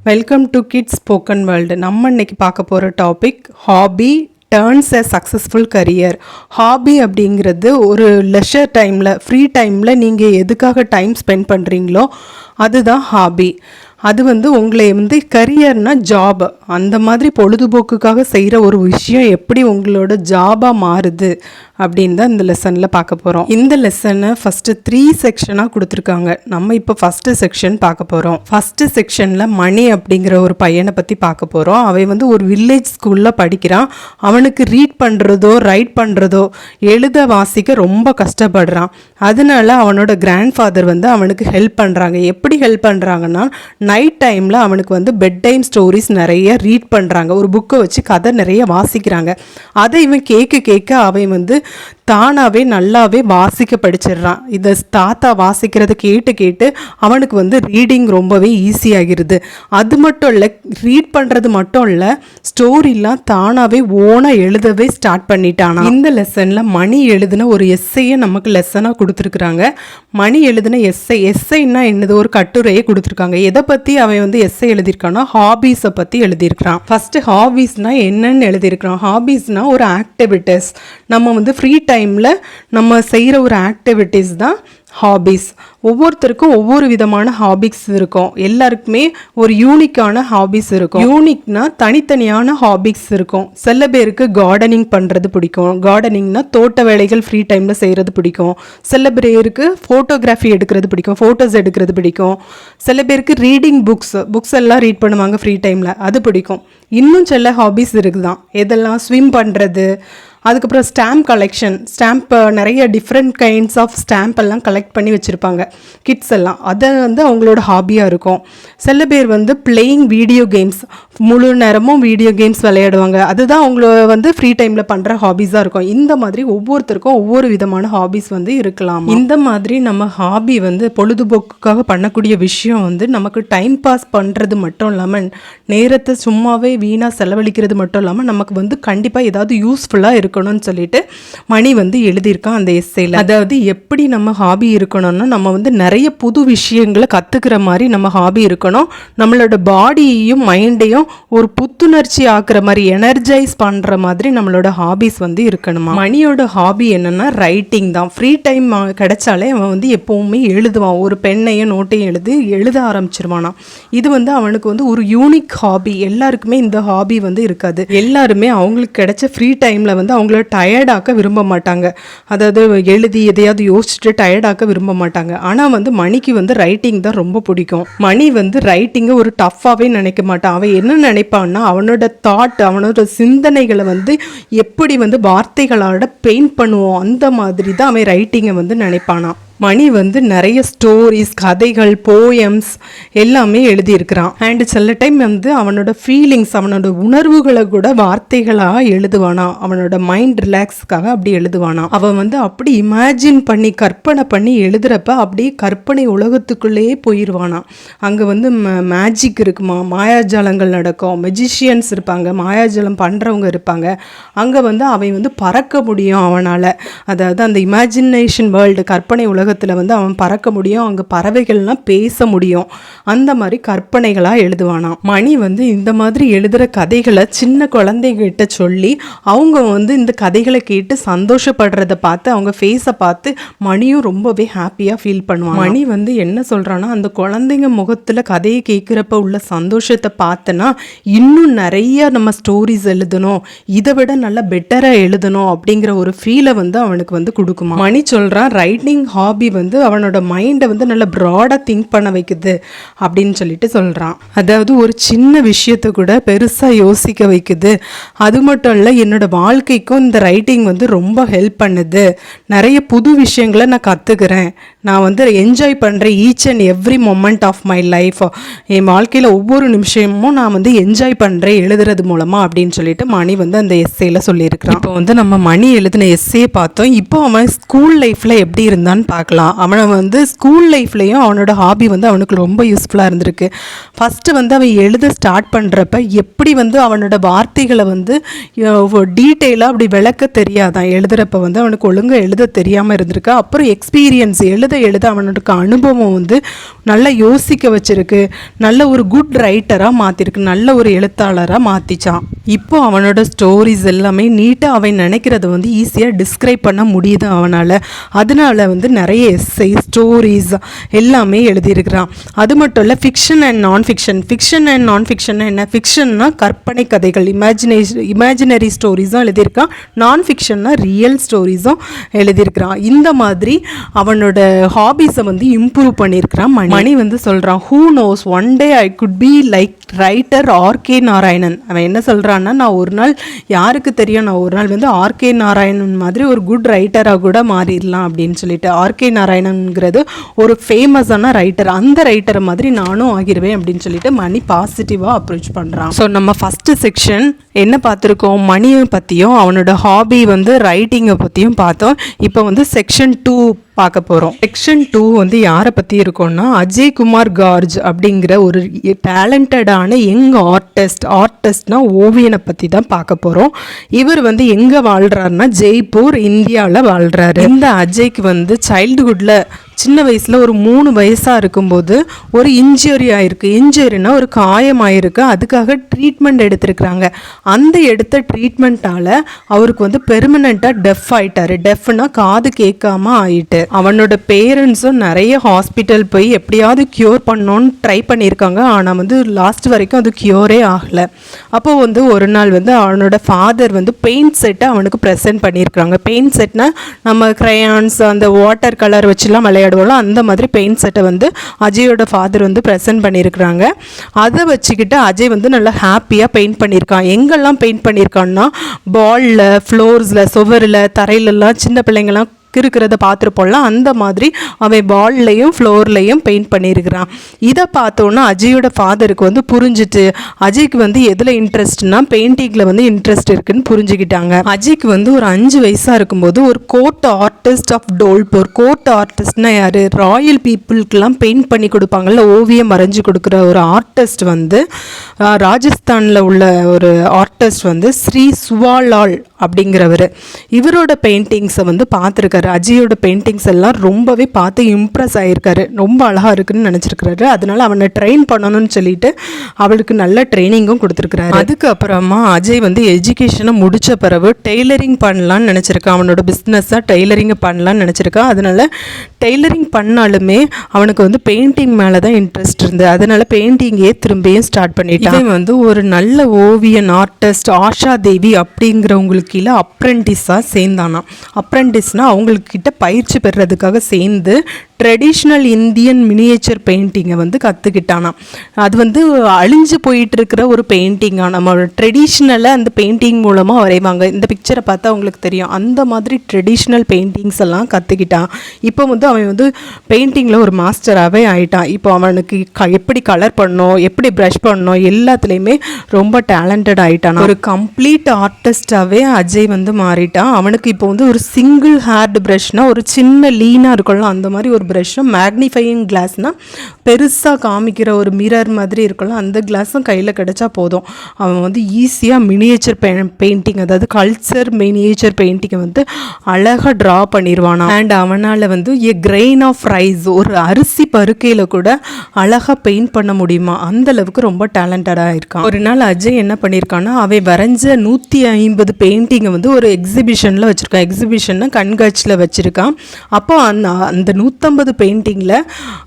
Welcome to kids spoken world. நம்ம இன்னைக்கு பார்க்க போகிற டாபிக் ஹாபி டர்ன்ஸ் எ சக்ஸஸ்ஃபுல் கரியர். ஹாபி அப்படிங்கிறது ஒரு லெஷர் டைமில், ஃப்ரீ டைமில் நீங்கள் எதுக்காக டைம் ஸ்பெண்ட் பண்ணுறீங்களோ அதுதான் ஹாபி. அது உங்களை கரியர்னால் ஜாப், அந்த மாதிரி பொழுதுபோக்குக்காக செய்கிற ஒரு விஷயம் எப்படி உங்களோட ஜாபாக மாறுது அப்படின்னு தான் இந்த லெசனில் பார்க்க போகிறோம். இந்த லெசனை ஃபஸ்ட்டு 3 செக்ஷனாக கொடுத்துருக்காங்க. நம்ம இப்போ ஃபஸ்ட்டு செக்ஷன் பார்க்க போகிறோம். ஃபஸ்ட்டு செக்ஷனில் மணி அப்படிங்கிற ஒரு பையனை பற்றி பார்க்க போகிறோம். அவன் ஒரு வில்லேஜ் ஸ்கூலில் படிக்கிறான். அவனுக்கு ரீட் பண்ணுறதோ ரைட் பண்ணுறதோ எழுத வாசிக்க ரொம்ப கஷ்டப்படுறான். அதனால அவனோட கிராண்ட் ஃபாதர் அவனுக்கு ஹெல்ப் பண்ணுறாங்க. எப்படி ஹெல்ப் பண்ணுறாங்கன்னா, நைட் டைமில் அவனுக்கு பெட் டைம் ஸ்டோரிஸ் நிறைய ரீட் பண்ணுறாங்க. ஒரு புக்கை வச்சு கதை நிறைய வாசிக்கிறாங்க. அதை இவன் கேட்க அவன் தானாகவே நல்லாவே வாசிக்க படிச்சிடுறான். இதை தாத்தா வாசிக்கிறத கேட்டு அவனுக்கு ரீடிங் ரொம்பவே ஈஸியாகிருது. அது மட்டும் இல்லை, ரீட் பண்ணுறது மட்டும் இல்லை, ஸ்டோரிலாம் தானாகவே ஓனாக எழுதவே ஸ்டார்ட் பண்ணிட்டானா. இந்த லெசனில் மணி எழுதின ஒரு எஸ்ஸையை நமக்கு லெசனாக கொடுத்துருக்குறாங்க. மணி எழுதின எஸ்ஸைன்னா என்னது, ஒரு கட்டுரையை கொடுத்துருக்காங்க. எதை பற்றி அவன் எஸ்ஸை எழுதியிருக்கான்னா, ஹாபீஸை பற்றி எழுதியிருக்கிறான். ஃபஸ்ட்டு ஹாபீஸ்னால் என்னன்னு எழுதியிருக்கிறான். ஹாபீஸ்னால் ஒரு ஆக்டிவிட்டீஸ், நம்ம ஃப்ரீ டைமில் நம்ம செய்கிற ஒரு ஆக்டிவிட்டீஸ் தான் ஹாபீஸ். ஒவ்வொருத்தருக்கும் ஒவ்வொரு விதமான ஹாபீஸ் இருக்கும். எல்லாருக்குமே ஒரு யூனிக்கான ஹாபீஸ் இருக்கும். யூனிக்னா தனித்தனியான ஹாபீஸ் இருக்கும். சில பேருக்கு கார்டனிங் பண்ணுறது பிடிக்கும். கார்டனிங்னா தோட்ட வேலைகள் ஃப்ரீ டைமில் செய்கிறது பிடிக்கும். சில பேருக்கு ஃபோட்டோகிராஃபி எடுக்கிறது பிடிக்கும், ஃபோட்டோஸ் எடுக்கிறது பிடிக்கும். சில பேருக்கு ரீடிங் புக்ஸ் எல்லாம் ரீட் பண்ணுவாங்க ஃப்ரீ டைமில், அது பிடிக்கும். இன்னும் சில ஹாபீஸ் இருக்குதான். எதெல்லாம், ஸ்விம் பண்ணுறது, அதுக்கப்புறம் ஸ்டாம்ப் கலெக்ஷன். ஸ்டாம்ப் நிறைய டிஃப்ரெண்ட் கைண்ட்ஸ் ஆஃப் ஸ்டாம்ப் எல்லாம் கலெக்ட் பண்ணி வச்சுருப்பாங்க கிட்ஸ் எல்லாம். அதை அவங்களோட ஹாபியாக இருக்கும். சில பேர் பிளேயிங் வீடியோ கேம்ஸ், முழு நேரமும் வீடியோ கேம்ஸ் விளையாடுவாங்க. அதுதான் அவங்கள ஃப்ரீ டைமில் பண்ணுற ஹாபீஸாக இருக்கும். இந்த மாதிரி ஒவ்வொருத்தருக்கும் ஒவ்வொரு விதமான ஹாபீஸ் இருக்கலாம். இந்த மாதிரி நம்ம ஹாபி பொழுதுபோக்குக்காக பண்ணக்கூடிய விஷயம் நமக்கு டைம் பாஸ் பண்ணுறது மட்டும் இல்லாமல், நேரத்தை சும்மாவே வீணாக செலவழிக்கிறது மட்டும் இல்லாமல், நமக்கு கண்டிப்பாக ஏதாவது யூஸ்ஃபுல்லாக இருக்கணும்னு சொல்லிட்டு மணி எழுதியிருக்கான் அந்த எஸ்ஸேல. அதாவது எப்படி நம்ம ஹாபி இருக்கணும்னா, நம்ம நிறைய புது விஷயங்களை கற்றுக்கிற மாதிரி நம்ம ஹாபி இருக்கணும். நம்மளோட பாடியையும் மைண்டையும் ஒரு புத்துணர்ச்சி ஆக்குற மாதிரி, எனர்ஜைஸ் பண்ணுற மாதிரி நம்மளோட ஹாபிஸ் இருக்கணுமா. மணியோட ஹாபி என்னன்னா ரைட்டிங் தான். ஃப்ரீ டைம் கிடைச்சாலே அவன் எப்பவுமே எழுதுவான். ஒரு பெண்ணையும் நோட்டையும் எழுத ஆரம்பிச்சிருவானா. இது அவனுக்கு ஒரு யூனிக் ஹாபி. எல்லாருக்குமே இந்த ஹாபி இருக்காது. எல்லாருமே அவங்களுக்கு கிடைச்ச ஃப்ரீ டைமில் அவங்கள டயர்டாக்க விரும்ப மாட்டாங்க. அதாவது எழுதி எதையாவது யோசிச்சுட்டு டயர்டாக்க விரும்ப மாட்டாங்க. ஆனால் மணிக்கு ரைட்டிங் தான் ரொம்ப பிடிக்கும். மணி ரைட்டிங்கை ஒரு டஃப்பாகவே நினைக்க மாட்டான். அவன் என்ன நினைப்பான்னா, அவனோட தாட், அவனோட சிந்தனைகளை எப்படி வார்த்தைகளோட பெயிண்ட் பண்ணுவோம், அந்த மாதிரி தான் அவன் ரைட்டிங்கை நினைப்பானா. மணி நிறைய ஸ்டோரிஸ், கதைகள், போயம்ஸ் எல்லாமே எழுதியிருக்கிறான். அண்ட் சில டைம் அவனோட ஃபீலிங்ஸ், அவனோட உணர்வுகளை கூட வார்த்தைகளாக எழுதுவானா. அவனோட மைண்ட் ரிலாக்ஸ்க்காக அப்படி எழுதுவானா. அவன் அப்படி இமேஜின் பண்ணி, கற்பனை பண்ணி எழுதுறப்ப அப்படியே கற்பனை உலகத்துக்குள்ளேயே போயிடுவானா. அங்கே மேஜிக் இருக்குமா, மாயாஜாலங்கள் நடக்கும், மெஜிஷியன்ஸ் இருப்பாங்க, மாயாஜாலம் பண்ணுறவங்க இருப்பாங்க. அங்கே அவன் பறக்க முடியும் அவனால். அதாவது அந்த இமேஜினேஷன் வேர்ல்டு, கற்பனை உலகத்தில் அவன் பறக்க முடியும். அங்கே பறவைகள்லாம் பேச முடியும். அந்த மாதிரி கற்பனைகளாக எழுதுவானாம். மணி இந்த மாதிரி எழுதுகிற கதைகளை சின்ன குழந்தைகிட்ட சொல்லி அவங்க இந்த கதைகளை கேட்டு சந்தோஷப்படுறத பார்த்து, அவங்க ஃபேஸை பார்த்து மணியும் ரொம்பவே ஹாப்பியாக ஃபீல் பண்ணுவான். மணி என்ன சொல்கிறான்னா, அந்த குழந்தைங்க முகத்தில் கதையை கேட்குறப்ப உள்ள சந்தோஷத்தை பார்த்தனா, இன்னும் நிறைய நம்ம ஸ்டோரிஸ் எழுதணும், இதை விட நல்லா பெட்டராக எழுதணும் அப்படிங்கிற ஒரு ஃபீலை அவனுக்கு கொடுக்குமா. மணி சொல்கிறான், ரைட்டிங் ஹாபி அவனோட மைண்டை நல்ல ப்ராடாக திங்க் பண்ண வைக்குது அப்படின்னு சொல்லிட்டு சொல்கிறான். அதாவது ஒரு சின்ன விஷயத்தை கூட பெருசாக யோசிக்க வைக்குது. அது மட்டும் இல்லை, என்னோட வாழ்க்கைக்கும் இந்த ரைட்டிங் ரொம்ப ஹெல்ப் பண்ணுது. நிறைய புது விஷயங்களை நான் கற்றுக்கிறேன். நான் என்ஜாய் பண்ணுறேன் each and every moment of my life. என் வாழ்க்கையில் ஒவ்வொரு நிமிஷமும் நான் என்ஜாய் பண்ணுறேன் எழுதுறது மூலமாக அப்படின்னு சொல்லிட்டு மணி அந்த எஸ்ஸேல சொல்லியிருக்கிறான். இப்போ நம்ம மணி எழுதின எஸ்ஸே பார்த்தோம். இப்போ அவன் ஸ்கூல் லைஃப்பில் எப்படி இருந்தான்னு பார்க்கலாம். அவனை ஸ்கூல் லைஃப்லேயும் அவனோட ஹாபி அவனுக்கு ரொம்ப யூஸ்ஃபுல்லாக இருந்திருக்கு. ஃபஸ்ட்டு அவன் எழுத ஸ்டார்ட் பண்ணுறப்ப எப்படி அவனோட வார்த்தைகளை டீட்டெயிலாக அப்படி விளக்க தெரியாதான். எழுதுகிறப்ப அவனுக்கு ஒழுங்காக எழுத தெரியாமல் இருந்திருக்கு. அப்புறம் எக்ஸ்பீரியன்ஸ், எழுத எழுத அவனுக்கு அனுபவம் வந்து நல்லா யோசிக்க வச்சிருக்கு, நல்ல ஒரு குட் ரைட்டராக மாற்றிருக்கு, நல்ல ஒரு எழுத்தாளராக மாற்றிச்சான். இப்போ அவனோட ஸ்டோரிஸ் எல்லாமே நீட்டாக அவன் நினைக்கிறத வந்து ஈஸியாக டிஸ்கிரைப் பண்ண முடியுது அவனால். அதனால வந்து நிறைய எஸ்ஸை ஸ்டோரிஸ் எல்லாமே எழுதியிருக்கிறான். அது மட்டும் இல்லை, ஃபிக்ஷன் அண்ட் நான் ஃபிக்ஷன். ஃபிக்ஷன் அண்ட் நான் ஃபிக்ஷன் என்ன? ஃபிக்ஷன்னா கற்பனை கதைகள், இமேஜினரி ஸ்டோரிஸும் எழுதியிருக்கான். நான் ஃபிக்ஷன்னா ரியல் ஸ்டோரிஸும் எழுதியிருக்கிறான். இந்த மாதிரி அவனோட ஹாபீஸை வந்து இம்ப்ரூவ் பண்ணியிருக்கிறான். மணி வந்து சொல்கிறான், who knows one day I could be like writer RK Narayanan. அவன் என்ன சொல்கிறான்னா, நான் ஒரு நாள் யாருக்கு தெரியும், நான் ஒரு நாள் வந்து ஆர்கே நாராயணன் மாதிரி ஒரு குட் ரைட்டராக கூட மாறிடலாம் அப்படின்னு சொல்லிட்டு. ஆர்கே நாராயணன்ங்கிறது ஒரு ஃபேமஸான ரைட்டர், அந்த ரைட்டரை மாதிரி நானும் ஆகிடுவேன் அப்படின்னு சொல்லிட்டு மணி பாசிட்டிவாக அப்ரோச் பண்ணுறான். ஸோ நம்ம ஃபஸ்ட்டு செக்ஷன் என்ன பார்த்துருக்கோம், மணியை பற்றியும் அவனோட ஹாபி வந்து ரைட்டிங்கை பற்றியும் பார்த்தோம். இப்போ வந்து செக்ஷன் 2 பார்க்க போகிறோம். செக்ஷன் 2 வந்து யாரை பற்றி இருக்கோம்னா, அஜய் குமார் கார்ஜ் அப்படிங்கிற ஒரு டேலண்டடான யங் ஆர்டிஸ்ட்னா ஓவியனை பற்றி தான் பார்க்க போகிறோம். இவர் வந்து எங்கே வாழ்கிறாருன்னா ஜெய்ப்பூர், இந்தியாவில் வாழ்கிறாரு. இந்த அஜய்க்கு வந்து சைல்டுஹுட்டில் சின்ன வயசில் ஒரு 3 வயசாக இருக்கும்போது ஒரு இன்ஜுரி ஆகிருக்கு. இன்ஜுரினா ஒரு காயமாயிருக்கு, அதுக்காக ட்ரீட்மெண்ட் எடுத்திருக்கிறாங்க. அந்த எடுத்த ட்ரீட்மெண்ட்டால் அவருக்கு வந்து பெர்மனண்ட்டாக டெஃப் ஆகிட்டார். டெஃப்னா காது கேட்காம ஆயிட்டு. அவனோட பேரண்ட்ஸும் நிறைய ஹாஸ்பிட்டல் போய் எப்படியாவது க்யூர் பண்ணோன்னு ட்ரை பண்ணியிருக்காங்க. ஆனால் வந்து லாஸ்ட் வரைக்கும் அது க்யூரே ஆகலை. அப்போது வந்து ஒரு நாள் வந்து அவனோட ஃபாதர் வந்து பெயிண்ட் செட்டை அவனுக்கு ப்ரெசென்ட் பண்ணியிருக்காங்க. பெயிண்ட் செட்னா நம்ம க்ரையான்ஸ் அந்த வாட்டர் கலர் வச்சுலாம் விளையாடுவோம்ல, அந்த மாதிரி பெயிண்ட் செட்டை வந்து அஜயோட ஃபாதர் வந்து ப்ரெசென்ட் பண்ணியிருக்கிறாங்க. அதை வச்சுக்கிட்டு அஜய் வந்து நல்லா ஹாப்பியாக பெயிண்ட் பண்ணியிருக்கான். எங்கெல்லாம் பெயிண்ட் பண்ணியிருக்கான்னா, பாலில், ஃப்ளோர்ஸில், சுவரில், தரையிலெல்லாம் சின்ன பிள்ளைங்கள்லாம் இருக்கிறத பார்த்துருப்போம்ல, அந்த மாதிரி அவன் பால்லையும் ஃப்ளோர்லையும் பெயிண்ட் பண்ணியிருக்கிறான். இதை பார்த்தோன்னா அஜயோட ஃபாதருக்கு வந்து புரிஞ்சுட்டு, அஜய்க்கு வந்து எதில் இன்ட்ரெஸ்ட்னா பெயிண்டிங்கில் வந்து இன்ட்ரெஸ்ட் இருக்குன்னு புரிஞ்சுக்கிட்டாங்க. அஜய்க்கு வந்து ஒரு 5 வயசாக இருக்கும்போது ஒரு court artist of Dholpur. Court ஆர்டிஸ்ட்னா யார்? ராயல் பீப்புளுக்கெல்லாம் பெயிண்ட் பண்ணி கொடுப்பாங்கல்ல, ஓவியம் வரைஞ்சி கொடுக்குற ஒரு ஆர்டிஸ்ட் வந்து ராஜஸ்தானில் உள்ள ஒரு ஆர்டிஸ்ட் வந்து ஸ்ரீ சுவாலால் அப்படிங்கிறவர். இவரோட பெயிண்டிங்ஸை வந்து பார்த்துருக்காரு. அஜயோட பெயிண்டிங்ஸ் எல்லாம் ரொம்பவே பார்த்து இம்ப்ரெஸ் ஆகியிருக்காரு. ரொம்ப அழகாக இருக்குன்னு நினச்சிருக்கிறாரு. அதனால அவனை ட்ரெயின் பண்ணணும்னு சொல்லிட்டு அவளுக்கு நல்ல ட்ரைனிங்கும் கொடுத்துருக்குறாரு. அதுக்கப்புறமா அஜய் வந்து எஜுகேஷனை முடித்த பிறகு டெய்லரிங் பண்ணலான்னு நினச்சிருக்கான். அவனோட பிஸ்னஸாக டெய்லரிங்கை பண்ணலான்னு நினச்சிருக்கான். அதனால டெய்லரிங் பண்ணாலுமே அவனுக்கு வந்து பெயிண்டிங் மேலே தான் இன்ட்ரெஸ்ட் இருந்தது. அதனால பெயிண்டிங்கே திரும்பியும் ஸ்டார்ட் பண்ணிட்டான். இவன் வந்து ஒரு நல்ல ஓவியன் ஆர்டிஸ்ட் ஆஷா தேவி அப்படிங்கிறவங்களுக்கு கீழே அப்ரெண்டிஸாக சேர்ந்தானா. அப்ரெண்டிஸ்னால் அவங்கக்கிட்ட பயிற்சி பெறுறதுக்காக சேர்ந்து ட்ரெடிஷ்னல் இந்தியன் மினியேச்சர் பெயிண்டிங்கை வந்து கற்றுக்கிட்டானா. அது வந்து அழிஞ்சு போயிட்டு இருக்கிற ஒரு பெயிண்டிங்காக நம்ம ட்ரெடிஷ்னலாக அந்த பெயிண்டிங் மூலமாக வரைவாங்க. இந்த பிக்சரை பார்த்தா அவங்களுக்கு தெரியும். அந்த மாதிரி ட்ரெடிஷ்னல் பெயிண்டிங்ஸ் எல்லாம் கற்றுக்கிட்டான். இப்போ வந்து அவன் வந்து பெயிண்டிங்கில் ஒரு மாஸ்டராகவே ஆகிட்டான். இப்போ அவனுக்கு எப்படி கலர் பண்ணணும், எப்படி ப்ரஷ் பண்ணணும், எல்லாத்துலேயுமே ரொம்ப டேலண்டட் ஆகிட்டான். ஒரு கம்ப்ளீட் ஆர்டிஸ்டாகவே அஜய் வந்து மாறிட்டான். அவனுக்கு இப்போ வந்து ஒரு சிங்கிள் ஹேர்டு ப்ரஷ்னால் ஒரு சின்ன லீனாக இருக்கும்ல, அந்த மாதிரி ஒரு ப்ரஷ்ஷும் மேக்னிஃபையிங் கிளாஸ்னால் பெருசாக காமிக்கிற ஒரு மிரர் மாதிரி இருக்கும்ல, அந்த கிளாஸும் கையில் கிடச்சா போதும். அவன் வந்து ஈஸியாக மினியேச்சர் பெயிண்டிங், அதாவது கல்ச்சர் மினியேச்சர் பெயிண்டிங்கை வந்து அழகாக ட்ரா பண்ணிடுவானா. அண்ட் அவனால் வந்து எ கிரெயின் ஆஃப் ரைஸ், ஒரு அரிசி பருக்கையில் கூட அழகாக பெயிண்ட் பண்ண முடியுமா, அந்தளவுக்கு ரொம்ப டேலண்டடாக இருக்கான். ஒரு நாள் அஜய் என்ன பண்ணியிருக்கான்னா, அவன் வரைஞ்ச 150 பெயிண்டிங்கை வந்து ஒரு எக்ஸிபிஷனில் வச்சுருக்கான். எக்ஸிபிஷன்னா கண்காட்சியில் வச்சுருக்கான். அப்போ அந்த 150 பெயிண்டிங்கில்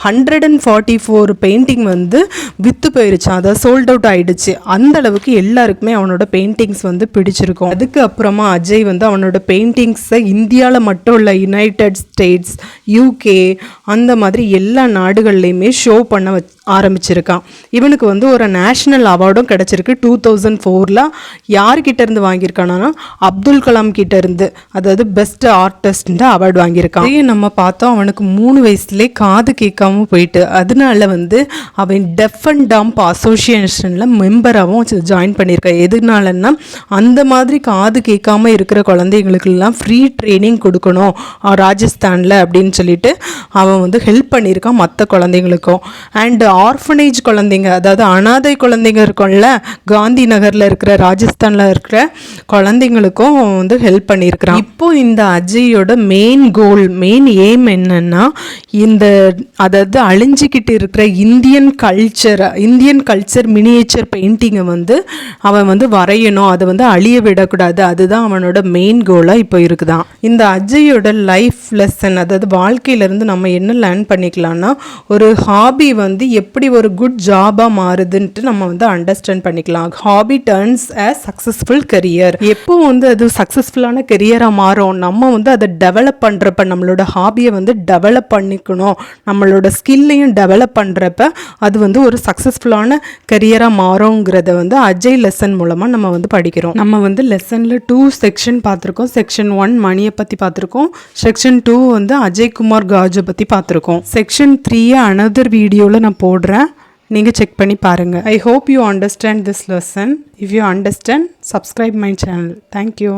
144 பெயிண்டிங் வந்து விற்று போயிடுச்சு, அதை சோல்ட் அவுட் ஆகிடுச்சு. அந்த அளவுக்கு எல்லாருக்குமே அவனோட பெயிண்டிங்ஸ் வந்து பிடிச்சிருக்கும். அதுக்கு அப்புறமா அஜய் வந்து அவனோட பெயிண்டிங்ஸை இந்தியாவில் மட்டும் இல்லை, யுனைடெட் ஸ்டேட்ஸ், UK அந்த மாதிரி எல்லா நாடுகள்லையுமே ஷோ பண்ண ஆரம்பிச்சிருக்கான். இவனுக்கு வந்து ஒரு நேஷ்னல் அவார்டும் கிடச்சிருக்கு. 2004 யார்கிட்ட இருந்து வாங்கியிருக்கானா, அப்துல் கலாம் கிட்ட இருந்து, அதாவது பெஸ்ட் ஆர்டிஸ்ட் அவார்டு வாங்கியிருக்கான். அதையும் நம்ம பார்த்தோம், அவனுக்கு 3 வயசுலேயே காது கேட்காம போயிட்டு, அதனால வந்து அவன் டெஃப் அண்ட் டம்ப் அசோசியேஷனில் மெம்பராகவும் ஜாயின் பண்ணியிருக்கான். எதுனாலன்னா அந்த மாதிரி காது கேட்காம இருக்கிற குழந்தைங்களுக்கெல்லாம் ஃப்ரீ ட்ரைனிங் கொடுக்கணும் ராஜஸ்தானில் அப்படின்னு சொல்லிட்டு அவன் வந்து ஹெல்ப் பண்ணியிருக்கான் மற்ற குழந்தைங்களுக்கும். அண்ட் ஆர்ஃபனேஜ் குழந்தைங்க, அதாவது அனாதை குழந்தைங்க இருக்கும்ல, காந்தி நகரில் இருக்கிற, ராஜஸ்தானில் இருக்கிற குழந்தைங்களுக்கும் வந்து ஹெல்ப் பண்ணியிருக்கிறான். இப்போ இந்த அஜயோட மெயின் கோல், மெயின் எய்ம் என்னன்னா, இந்த அதாவது அழிஞ்சிக்கிட்டு இருக்கிற இந்தியன் கல்ச்சர் மினியேச்சர் பெயிண்டிங்கை வந்து அவன் வந்து வரையணும், அதை வந்து அழிய விடக்கூடாது. அதுதான் அவனோட மெயின் கோலாக இப்போ இருக்குதான். இந்த அஜயோட லைஃப் லெசன், அதாவது வாழ்க்கையிலேருந்து நம்ம என்ன லேர்ன் பண்ணிக்கலாம்னா, ஒரு ஹாபி வந்து எப்படி ஒரு குட் ஜாபாக மாறுதுன்ட்டு நம்ம வந்து அண்டர்ஸ்டாண்ட் பண்ணிக்கலாம். Hobby turns a successful career. எப்போ வந்து அது சக்ஸஸ்ஃபுல்லான கெரியராக மாறும், நம்ம வந்து அதை டெவலப் பண்ணுறப்ப, நம்மளோட ஹாபியை வந்து டெவலப் பண்ணிக்கணும், நம்மளோட ஸ்கில்லையும் டெவலப் பண்ணுறப்ப அது வந்து ஒரு சக்ஸஸ்ஃபுல்லான கரியராக மாறுங்கிறத வந்து அஜய் லெசன் மூலமாக நம்ம வந்து படிக்கிறோம். நம்ம வந்து லெசனில் 2 செக்ஷன் பார்த்துருக்கோம். செக்ஷன் 1 மணியை பற்றி பார்த்துருக்கோம். செக்ஷன் 2 வந்து அஜய்குமார் காஜை பற்றி பார்த்துருக்கோம். செக்ஷன் 3 அனதர் வீடியோவில் நான் போடுறேன், நீங்கள் செக் பண்ணி பாருங்கள். I hope you understand this lesson. If you understand, subscribe my channel. Thank you.